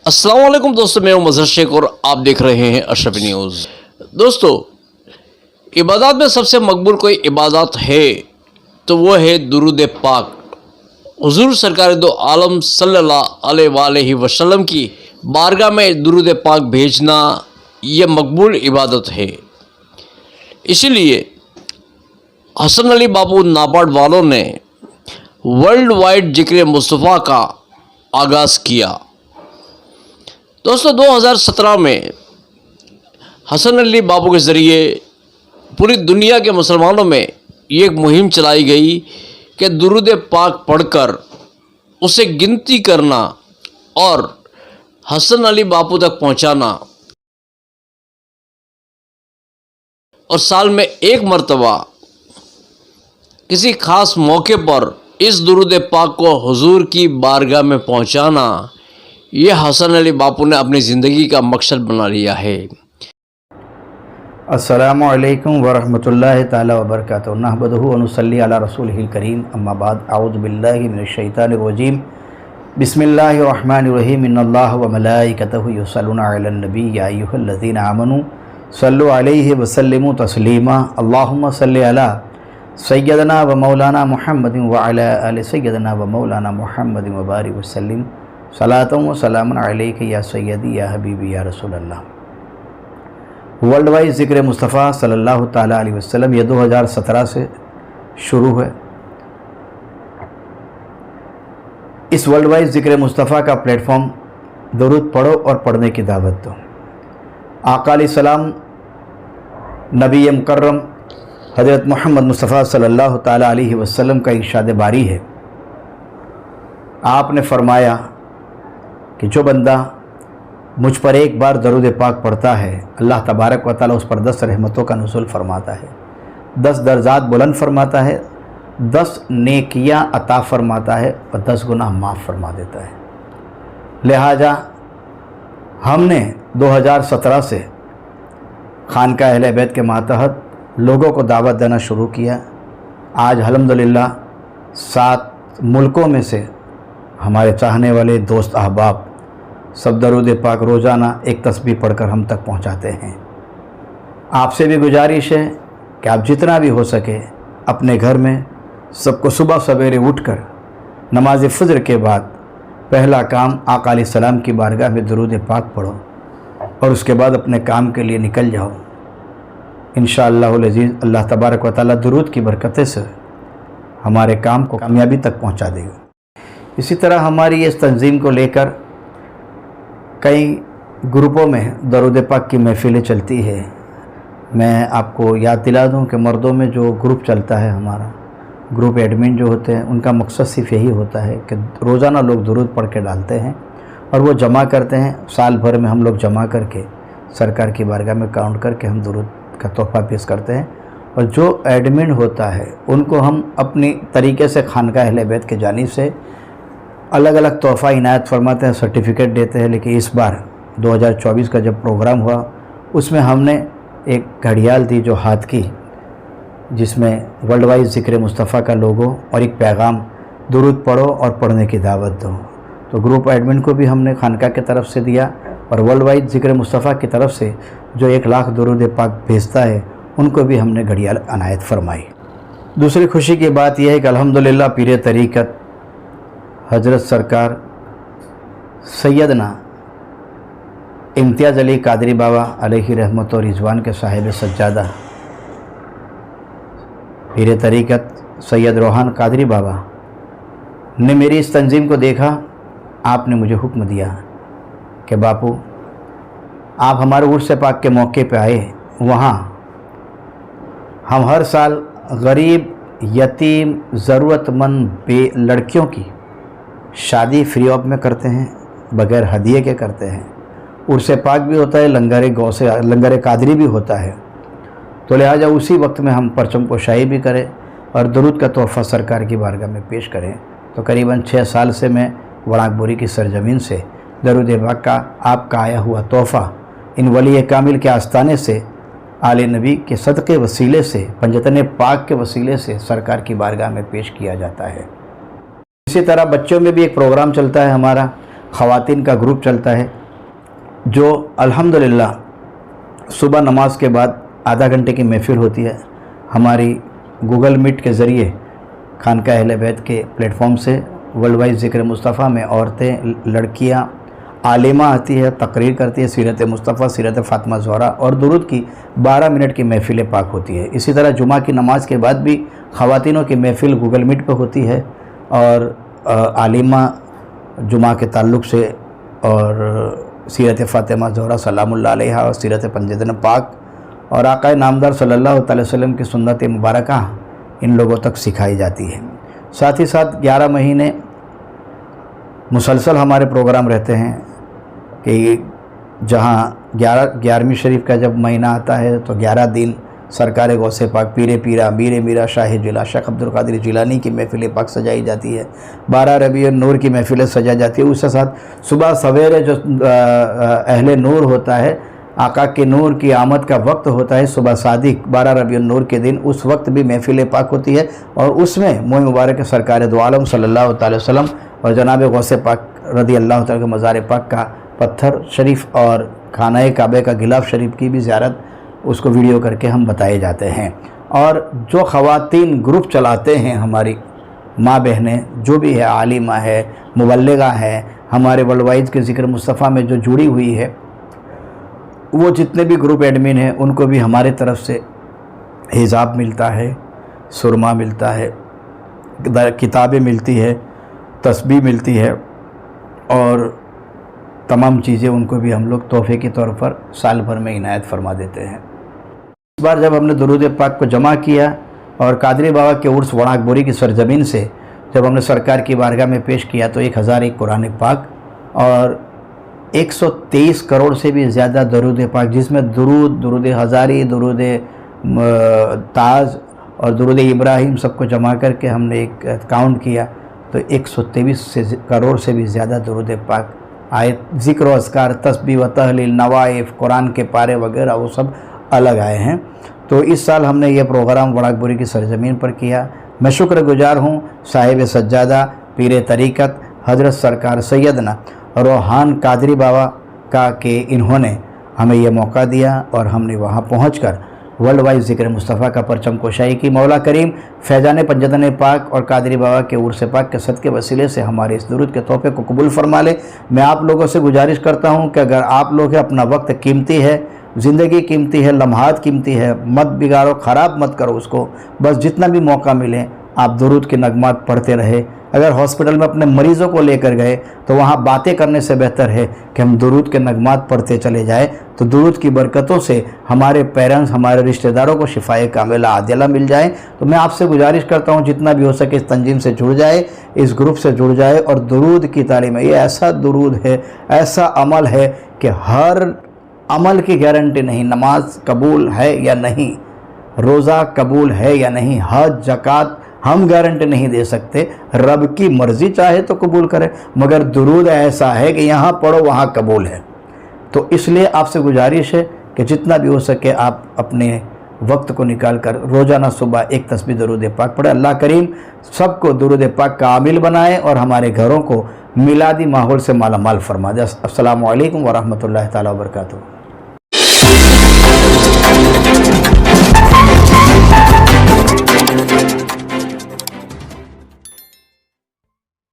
अस्सलाम वालेकुम दोस्तों, मैं हूं मजहर शेख और आप देख रहे हैं अशरफ न्यूज़। दोस्तों, इबादत में सबसे मकबूल कोई इबादत है तो वो है दुरूद पाक। हुजूर सरकार दो आलम सल्लल्लाहु अलैहि वसल्लम की बारगाह में दुरूद पाक भेजना ये मकबूल इबादत है। इसीलिए हसन अली बापू नाबार्ड वालों ने वर्ल्ड वाइड जिक्र मुस्तफ़ा का आगाज़ किया। दोस्तों, 2017 में हसन अली बापू के ज़रिए पूरी दुनिया के मुसलमानों में ये एक मुहिम चलाई गई कि दुरूद पाक पढ़कर उसे गिनती करना और हसन अली बापू तक पहुंचाना, और साल में एक मरतबा किसी ख़ास मौके पर इस दुरूद पाक को हुजूर की बारगाह में पहुंचाना, ये हसन अली बापू ने अपनी ज़िंदगी का मकसद बना लिया है। अस्सलामु अलैकुम वरहमतुल्लाहि ताला वबरकातुहू। नहमदुहु व नुसल्ली अला रसूलिहिल करीम, अम्मा बाद। अऊज़ु बिल्लाहि मिनश शैतानिर रजीम। बिस्मिल्लाहिर रहमानिर रहीम। इन्नल्लाह व मलाइकतहु युसल्लूना अलन नबी या अय्युहल्लज़ीना आमनू सल्लु अलैहि व सल्लिमू तस्लीमा। अल्लाहुम्मा सल्लि अला सय्यदना व मौलाना मुहम्मदिन व अला आलि सय्यदना व मौलाना मुहम्मदिन व बारिक व सल्लिम सलातम व सलामन अलैका या सय्यदी या हबीबी या रसूल अल्लाह। वर्ल्ड वाइड ज़िक्र मुस्तफ़ा सल्लल्लाहु ताला अलैहि वसल्लम ये 2017 से शुरू है। इस वर्ल्ड वाइड ज़िक्र मुस्तफ़ा का प्लेटफॉर्म दुरूद पढ़ो और पढ़ने की दावत दो। आका अलैहिस्सलाम नबी मुकर्रम हज़रत मोहम्मद मुस्तफ़ा सल्लल्लाहु ताला अलैहि वसल्लम का इरशाद बारी है। आपने फरमाया कि जो बंदा मुझ पर एक बार दरूद पाक पढ़ता है, अल्लाह तबारक व तआला उस पर 10 रहमतों का नुज़ूल फरमाता है, 10 दर्जात बुलंद फरमाता है, 10 नेकियां अता फरमाता है और 10 गुनाह माफ़ फरमा देता है। लिहाजा हमने 2017 से खानका अहले बैत के मातहत लोगों को दावत देना शुरू किया। आज अल्हम्दुलिल्लाह 7 मुल्कों में से हमारे चाहने वाले दोस्त अहबाब सब दरूद पाक रोज़ाना एक तस्बीह पढ़कर हम तक पहुंचाते हैं। आपसे भी गुजारिश है कि आप जितना भी हो सके अपने घर में सबको सुबह सवेरे उठकर नमाज फ़ज्र के बाद पहला काम आका अलैहिस्सलाम की बारगाह में दरूद पाक पढ़ो और उसके बाद अपने काम के लिए निकल जाओ। इंशाअल्लाहुल अज़ीज़ अल्लाह तबारक व तआला दरूद की बरकत से हमारे काम को कामयाबी तक पहुंचा देगा। इसी तरह हमारी इस तंजीम को लेकर कई ग्रुपों में दरूद पाक की महफ़िलें चलती है। मैं आपको याद दिला दूं कि मर्दों में जो ग्रुप चलता है, हमारा ग्रुप एडमिन जो होते हैं, उनका मकसद सिर्फ यही होता है कि रोज़ाना लोग दरूद पढ़ के डालते हैं और वो जमा करते हैं। साल भर में हम लोग जमा करके सरकार की बारगाह में काउंट करके हम दरूद का तोहफ़ा पेश करते हैं। और जो एडमिन होता है उनको हम अपनी तरीके से खानका अहले बैत के जानिब से अलग अलग तोहफ़ा इनायत फरमाते हैं, सर्टिफिकेट देते हैं। लेकिन इस बार 2024 का जब प्रोग्राम हुआ उसमें हमने एक घड़ियाल दी जो हाथ की, जिसमें वर्ल्ड वाइड ज़िक्र मुस्तफ़ा का लोगो और एक पैगाम दुरूद पढ़ो और पढ़ने की दावत दो। तो ग्रुप एडमिन को भी हमने खानका की तरफ से दिया और वर्ल्ड वाइड ज़िक्र मुस्तफ़ा की तरफ से जो 1 लाख दुरूद पाक भेजता है उनको भी हमने घड़ियाल अनायत फरमाई। दूसरी खुशी की बात यह है कि अल्हम्दुलिल्लाह पीर तरीक़त हज़रत सरकार सैयदना इम्तियाज़ अली कादरी बाबा अलैहि रहमत और रिज़वान के साहिब सज्जादा पीर तरीक़त सैयद रोहान कादरी बाबा ने मेरी इस तंजीम को देखा। आपने मुझे हुक्म दिया कि बापू आप हमारे उर्स पाक के मौके पे आए, वहाँ हम हर साल गरीब, यतीम, ज़रूरतमंद लड़कियों की शादी फ्री ऑफ में करते हैं, बग़ैर हदिये के करते हैं। उर्स पाक भी होता है, लंगर कादरी भी होता है। तो लिहाजा उसी वक्त में हम परचम पोशाई भी करें और दरूद का तोहफ़ा सरकार की बारगाह में पेश करें। तो करीबन 6 साल से मैं वड़ाकबोरी की सरजमीन से दरूद पाक का आपका आया हुआ तोहफ़ा इन वली कामिल के आस्ताने से आले नबी के सदक़े वसीले से, पंजतन पाक के वसीले से सरकार की बारगाह में पेश किया जाता है। इसी तरह बच्चों में भी एक प्रोग्राम चलता है हमारा, ख़वातीन का ग्रुप चलता है जो अल्हम्दुलिल्लाह सुबह नमाज के बाद आधा घंटे की महफिल होती है। हमारी गूगल मीट के ज़रिए खानका अहले बैत के प्लेटफॉर्म से वर्ल्ड वाइड ज़िक्र मुस्तफ़ा में औरतें, लड़कियाँ, आलिमा आती है, तकरीर करती है, सीरत मुस्तफ़ा, सीरत फ़ातिमा ज़हरा और दुरूद की 12 मिनट की महफिल पाक होती है। इसी तरह जुमा की नमाज के बाद भी ख़वातीनों की महफिल गूगल मीट पर होती है और आलिमा जुमा के ताल्लुक़ से और सीरत फ़ातिमा ज़हरा सलामुल्लाह अलैहा और सीरत पंजतन पाक और आक़ाए नामदार सल्लल्लाहु अलैहि वसल्लम की सुन्नत मुबारका इन लोगों तक सिखाई जाती है। साथ ही साथ 11 महीने मुसलसल हमारे प्रोग्राम रहते हैं कि जहाँ 11वीं शरीफ का जब महीना आता है तो 11 दिन सरकार गौसे पाक पीरे पीरा मीरे मीरा शाह जिला शेख अब्दुल कादिर जिलानी की महफिल पाक सजाई जाती है। 12 रबीउन नूर की महफिलें सजाई जाती है। उसके साथ सुबह सवेरे जो अहले नूर होता है, आका के नूर की आमद का वक्त होता है सुबह सादिक 12 रबीउन नूर के दिन, उस वक्त भी महफिल पाक होती है और उसमें मोह मुबारक सरकार दो आलम सल्लल्लाहु अलैहि वसल्लम और जनाब गौसे पाक रदी अल्लाह तआला के मज़ार पाक का पत्थर शरीफ और खाना काबे का गिलाफ शरीफ की भी ज़ियारत उसको वीडियो करके हम बताए जाते हैं। और जो ख़वातीन ग्रुप चलाते हैं, हमारी माँ बहनें जो भी है, आलिमा है, मुबल्लिगा है, हमारे वर्ल्ड वाइड के ज़िक्र मुस्तफ़ा में जो जुड़ी हुई है, वो जितने भी ग्रुप एडमिन हैं उनको भी हमारे तरफ से हिजाब मिलता है, सुरमा मिलता है, किताबें मिलती है, तस्बीह मिलती है और तमाम चीज़ें उनको भी हम लोग तोहफ़े के तौर पर साल भर में इनायत फरमा देते हैं। इस बार जब हमने दुरूद पाक को जमा किया और कादरी बाबा के उर्स वणाकबोरी की सरजमीन से जब हमने सरकार की बारगाह में पेश किया तो 1001 कुरान पाक और 123 करोड़ से भी ज़्यादा दरूद पाक, जिसमें दुरूद हज़ारी, दुरूद ताज और दुरूद इब्राहिम सबको जमा करके हमने एक काउंट किया तो 123 करोड़ से भी ज़्यादा दुरूद पाक आए। ज़िक्र व अस्कार, तस्बीह व तहलील, नवाइफ, कुरान के पारे वगैरह वो सब अलग आए हैं। तो इस साल हमने ये प्रोग्राम वणाकबोरी की सरजमीन पर किया। मैं शुक्रगुजार हूँ साहिब सज्जादा पीर तरीक़त हज़रत सरकार सैयदना रोहान कादरी बाबा का कि इन्होंने हमें यह मौका दिया और हमने वहाँ पहुँचकर वर्ल्ड वाइड ज़िक्र मुस्तफ़ा का परचम कोशाई की। मौला करीम फैज़ान पंजतन पाक और कादरी बाबा के उर्स पाक के सदक़े वसीले से हमारे इस दुरूद के तोहफ़े को कबूल फरमा ले। मैं आप लोगों से गुजारिश करता हूँ कि अगर आप लोग अपना वक्त कीमती है, ज़िंदगी कीमती है, लम्हात कीमती है, मत बिगाड़ो, ख़राब मत करो उसको। बस जितना भी मौका मिले आप दुरूद के नगमात पढ़ते रहे। अगर हॉस्पिटल में अपने मरीज़ों को लेकर गए तो वहाँ बातें करने से बेहतर है कि हम दुरूद के नगमात पढ़ते चले जाए। तो दुरूद की बरकतों से हमारे पेरेंट्स, हमारे रिश्तेदारों को शिफाए कामिला आदिला मिल जाए। तो मैं आपसे गुजारिश करता हूँ जितना भी हो सके इस तंजीम से जुड़ जाए, इस ग्रुप से जुड़ जाए और दुरूद की तालीम है। ये ऐसा दुरूद है, ऐसा अमल है कि हर अमल की गारंटी नहीं, नमाज कबूल है या नहीं, रोज़ा कबूल है या नहीं, हज ज़कात हम गारंटी नहीं दे सकते। रब की मर्ज़ी चाहे तो कबूल करे, मगर दुरूद ऐसा है कि यहाँ पढ़ो वहाँ कबूल है। तो इसलिए आपसे गुजारिश है कि जितना भी हो सके आप अपने वक्त को निकाल कर रोज़ाना सुबह एक तस्बीह दुरूद पाक पढ़े। अल्लाह करीम सबको दुरूद पाक का आमिल बनाए और हमारे घरों को मिलादी माहौल से माला माल फरमा दे। अस्सलामु अलैकुम व रहमतुल्लाहि तआला व बरकातुहू।